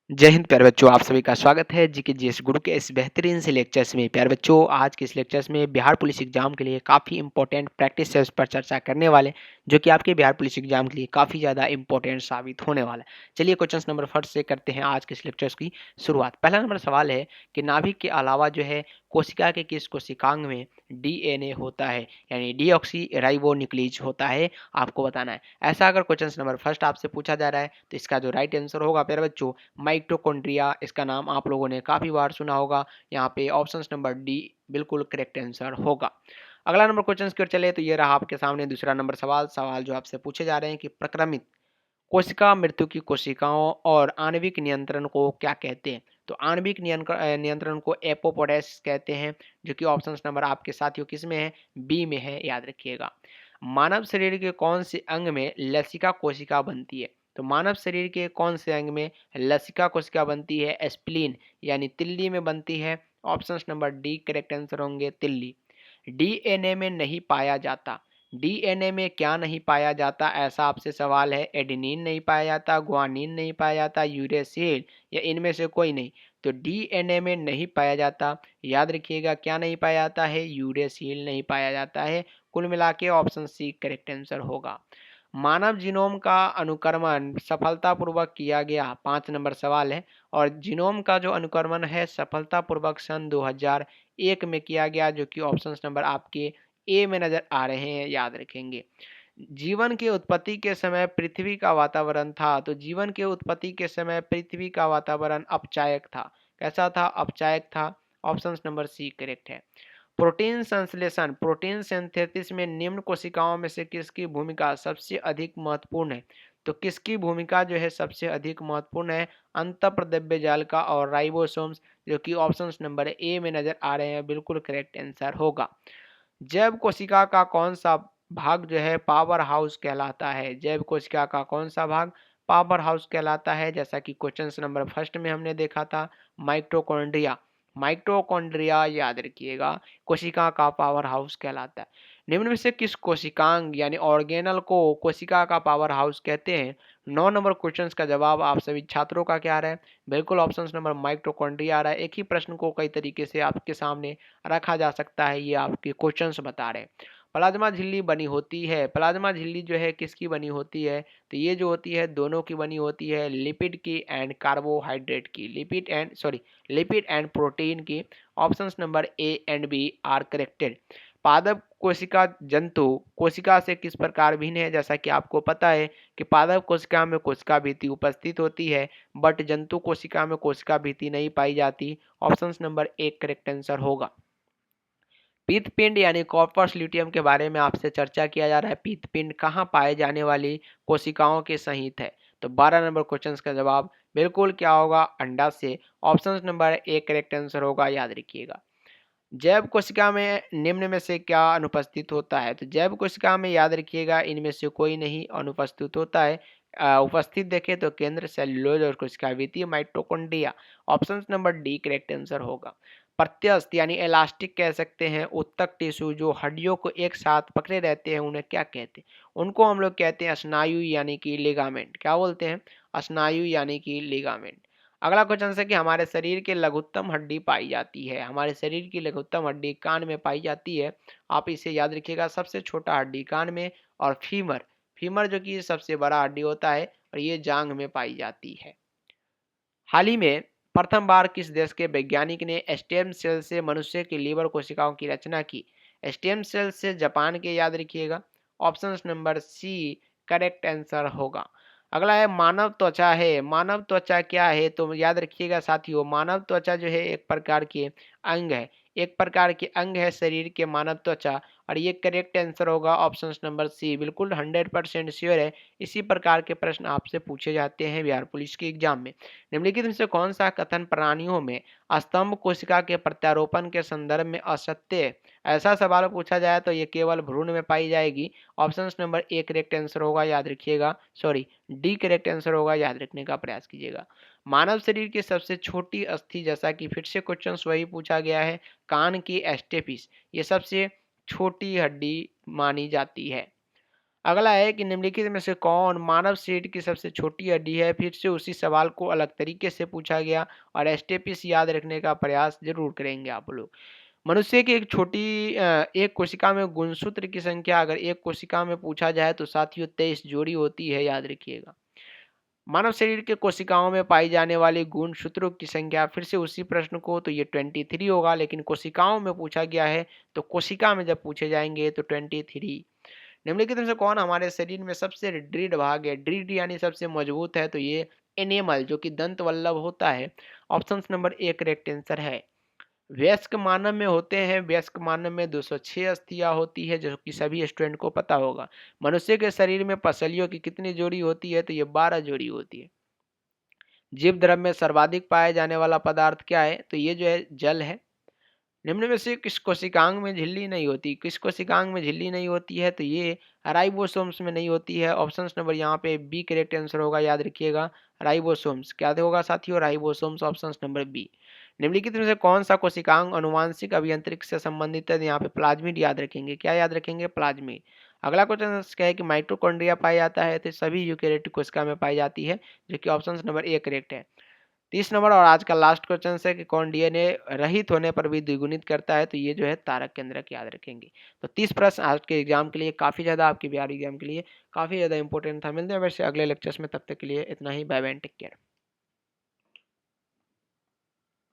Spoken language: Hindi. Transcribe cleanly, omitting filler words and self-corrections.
जय हिंद प्यारे बच्चों, आप सभी का स्वागत है जीके जीएस गुरु के इस बेहतरीन से लेक्चर्स में। प्यारे बच्चों, आज के इस लेक्चर्स में बिहार पुलिस एग्जाम के लिए काफ़ी इंपॉर्टेंट प्रैक्टिस सेट्स पर चर्चा करने वाले हैं, जो कि आपके बिहार पुलिस एग्जाम के लिए काफ़ी ज़्यादा इंपॉर्टेंट साबित होने वाला है। चलिए क्वेश्चन नंबर फर्स्ट से करते हैं आज के इस लेक्चर्स की शुरुआत। पहला नंबर सवाल है कि नाभिक के अलावा जो है कोशिका के किस कोशिकांग में डीएनए होता है, यानी डीऑक्सी राइबो न्यूक्लियस होता है, आपको बताना है। ऐसा अगर क्वेश्चन नंबर फर्स्ट आपसे पूछा जा रहा है तो इसका जो राइट आंसर होगा प्यारे बच्चों माइटोकॉन्ड्रिया, इसका नाम आप लोगों ने काफ़ी बार सुना होगा। यहाँ पे ऑप्शन नंबर डी बिल्कुल करेक्ट आंसर होगा। अगला नंबर क्वेश्चन की ओर चले तो ये रहा आपके सामने दूसरा नंबर सवाल जो आपसे पूछे जा रहे हैं कि प्रक्रमित कोशिका मृत्यु की कोशिकाओं और आणविक नियंत्रण को क्या कहते हैं। तो आणविक नियंत्रण को एपोपोडेस कहते हैं, जो कि ऑप्शन नंबर आपके साथियों किस में है, बी में है, याद रखिएगा। मानव शरीर के कौन से अंग में लसिका कोशिका बनती है। तो मानव शरीर के कौन से अंग में लसिका कोशिका बनती है, स्प्लीन यानी तिल्ली में बनती है। Option number D correct answer होंगे, तिल्ली। डीएनए में नहीं पाया जाता। डीएनए में क्या नहीं पाया जाता, ऐसा आपसे सवाल है। एडेनिन नहीं पाया जाता, ग्वानिन नहीं पाया जाता, यूरेसिल या इनमें से कोई नहीं। तो डीएनए में नहीं पाया जाता, याद रखिएगा क्या नहीं पाया जाता है, यूरेसिल नहीं पाया जाता है। कुल मिला के ऑप्शन सी करेक्ट आंसर होगा। मानव जीनोम का अनुक्रमण सफलतापूर्वक किया गया, 5 नंबर सवाल है। और जीनोम का जो अनुक्रमण है सफलतापूर्वक सन 2001 में किया गया, जो कि ऑप्शन नंबर आपके ए में नजर आ रहे हैं, याद रखेंगे। जीवन की उत्पत्ति के समय पृथ्वी का वातावरण था। तो जीवन के उत्पत्ति के समय पृथ्वी का वातावरण अपचायक था। कैसा था, अपचायक था। ऑप्शन नंबर सी करेक्ट है। प्रोटीन संश्लेषण प्रोटीन सिंथेसिस में निम्न कोशिकाओं में से किसकी भूमिका सबसे अधिक महत्वपूर्ण है। तो किसकी भूमिका जो है सबसे अधिक महत्वपूर्ण है, अंतःप्रद्रव्य जाल का और राइबोसोम्स, जो कि ऑप्शन नंबर ए में नजर आ रहे हैं, बिल्कुल करेक्ट आंसर होगा। जैव कोशिका का कौन सा भाग जो है पावर हाउस कहलाता है। जैव कोशिका का कौन सा भाग पावर हाउस कहलाता है, जैसा कि क्वेश्चन नंबर फर्स्ट में हमने देखा था, माइटोकॉन्ड्रिया। माइटोकॉन्ड्रिया याद रखिएगा कोशिका का पावर हाउस कहलाता है। निम्न में से किस कोशिकांग यानी ऑर्गेनल को कोशिका का पावर हाउस कहते हैं। 9 नंबर क्वेश्चन का जवाब आप सभी छात्रों का क्या आ रहा है, बिल्कुल ऑप्शन नंबर माइटोकॉन्ड्रिया आ रहा है। एक ही प्रश्न को कई तरीके से आपके सामने रखा जा सकता है, ये आपके क्वेश्चंस बता रहे हैं। प्लाज्मा झिल्ली बनी होती है, प्लाज्मा झिल्ली जो है किसकी बनी होती है। तो ये जो होती है दोनों की बनी होती है, लिपिड की एंड कार्बोहाइड्रेट की, लिपिड एंड प्रोटीन की। Option number A and B are corrected. पादप कोशिका जंतु कोशिका से किस प्रकार भिन्न है। जैसा कि आपको पता है कि पादप कोशिका में कोशिका भित्ति उपस्थित होती है, बट जंतु कोशिका में कोशिका भित्ति नहीं पाई जाती। ऑप्शन नंबर एक करेक्ट आंसर होगा। पित्तपिंड यानी कॉर्पस ल्यूटियम के बारे में आपसे चर्चा किया जा रहा है। पित्तपिंड कहाँ पाए जाने वाली कोशिकाओं के सहित है। तो 12 नंबर क्वेश्चन का जवाब बिल्कुल क्या होगा, अंडा से। ऑप्शन नंबर एक करेक्ट आंसर होगा, याद रखिएगा। जैव कोशिका में निम्न में से क्या अनुपस्थित होता है। तो जैव कोशिका में याद रखिएगा इनमें से कोई नहीं अनुपस्थित होता है। उपस्थित देखें तो केंद्र सेल्यूलोज और कोशिका भित्ति mitochondria. Option number D correct answer होगा। प्रत्यस्थ यानी इलास्टिक कह सकते हैं उत्तक टिश्यू जो हड्डियों को एक साथ पकड़े रहते हैं, उन्हें क्या कहते हैं। उनको हम लोग कहते हैं स्नायु यानी कि लिगामेंट। क्या बोलते हैं, स्नायु यानी कि लिगामेंट। अगला क्वेश्चन है कि हमारे शरीर के लघुत्तम हड्डी पाई जाती है। हमारे शरीर की लघुत्तम हड्डी कान में पाई जाती है। आप इसे याद रखिएगा, सबसे छोटा हड्डी कान में, और फीमर फीमर जो कि सबसे बड़ा हड्डी होता है, और ये जांघ में पाई जाती है। हाल ही में प्रथम बार किस देश के वैज्ञानिक ने स्टेम सेल से मनुष्य की लीवर कोशिकाओं की रचना की। स्टेम सेल से जापान के, याद रखिएगा। Option number C correct answer होगा। अगला है मानव त्वचा है। मानव त्वचा क्या है, तो याद रखिएगा साथियों, मानव त्वचा जो है एक प्रकार के अंग है, एक प्रकार के अंग है शरीर के मानव त्वचा। और ये करेक्ट आंसर होगा ऑप्शन नंबर सी, बिल्कुल 100% श्योर है। इसी प्रकार के प्रश्न आपसे पूछे जाते हैं बिहार पुलिस के एग्जाम में। निम्नलिखित में से कौन सा कथन प्राणियों में स्तंभ कोशिका के प्रत्यारोपण के संदर्भ में असत्य है। ऐसा सवाल पूछा जाए तो ये केवल भ्रूण में पाई जाएगी। Option number A correct answer होगा, याद रखिएगा। सॉरी, डी करेक्ट आंसर होगा, याद रखने का प्रयास कीजिएगा। मानव शरीर की सबसे छोटी अस्थि, जैसा कि फिर से क्वेश्चन वही पूछा गया है, कान की एस्टेपिस, ये सबसे छोटी हड्डी मानी जाती है। अगला है कि निम्नलिखित में से कौन मानव शरीर की सबसे छोटी हड्डी है। फिर से उसी सवाल को अलग तरीके से पूछा गया और स्टेपिस याद रखने का प्रयास जरूर करेंगे आप लोग। मनुष्य की एक कोशिका में गुणसूत्र की संख्या अगर एक कोशिका में पूछा जाए तो साथियों 23 जोड़ी होती है, याद रखिएगा। मानव शरीर के कोशिकाओं में पाई जाने वाली गुणसूत्रों की संख्या, फिर से उसी प्रश्न को, तो ये 23 होगा, लेकिन कोशिकाओं में पूछा गया है तो कोशिका में जब पूछे जाएंगे तो 23। निम्नलिखित में से कौन हमारे शरीर में सबसे दृढ़ भाग है। दृढ़ यानी सबसे मजबूत है, तो ये एनिमल जो कि दंत वल्लभ होता है। Option number A correct answer है। वयस्क मानव में होते हैं, वयस्क मानव में 206 अस्थियां होती है, जो कि सभी स्टूडेंट को पता होगा। मनुष्य के शरीर में पसलियों की कितनी जोड़ी होती है, तो ये 12 जोड़ी होती है। जीव द्रव में सर्वाधिक पाया जाने वाला पदार्थ क्या है, तो ये जो है जल है। निम्न में से किस कोशिकांग में झिल्ली नहीं होती। किस कोशिकांग में झिल्ली नहीं होती है, तो ये राइबोसोम्स में नहीं होती है। ऑप्शन नंबर यहाँ पे बी करेक्ट आंसर होगा, याद रखिएगा। राइबोसोम्स क्या होगा साथियों, राइबोसोम्स, ऑप्शन नंबर बी। निम्नलिखित में से कौन सा कोशिकांग अनुवांशिक अभियांत्रिकी से संबंधित है, यहाँ पे प्लाज्मिड याद रखेंगे। क्या याद रखेंगे, प्लाज्मिड। अगला क्वेश्चन क्या है कि माइटोकॉन्ड्रिया पाया जाता है, तो सभी यूकेरियोटिक कोशिका में पाई जाती है, जो कि ऑप्शन नंबर ए करेक्ट है। 30 नंबर और आज का लास्ट क्वेश्चन है कि कौन डीएनए रहित होने पर भी द्विगुणित करता है, तो ये जो है तारक केंद्रक, याद रखेंगे। तो 30 प्रश्न आज के एग्जाम के लिए काफी ज्यादा, आपके बिहार एग्जाम के लिए काफी ज्यादा इंपॉर्टेंट था। मिलते हैं वैसे अगले लेक्चर्स में, तब तक के लिए इतना ही। Bye bye, take care.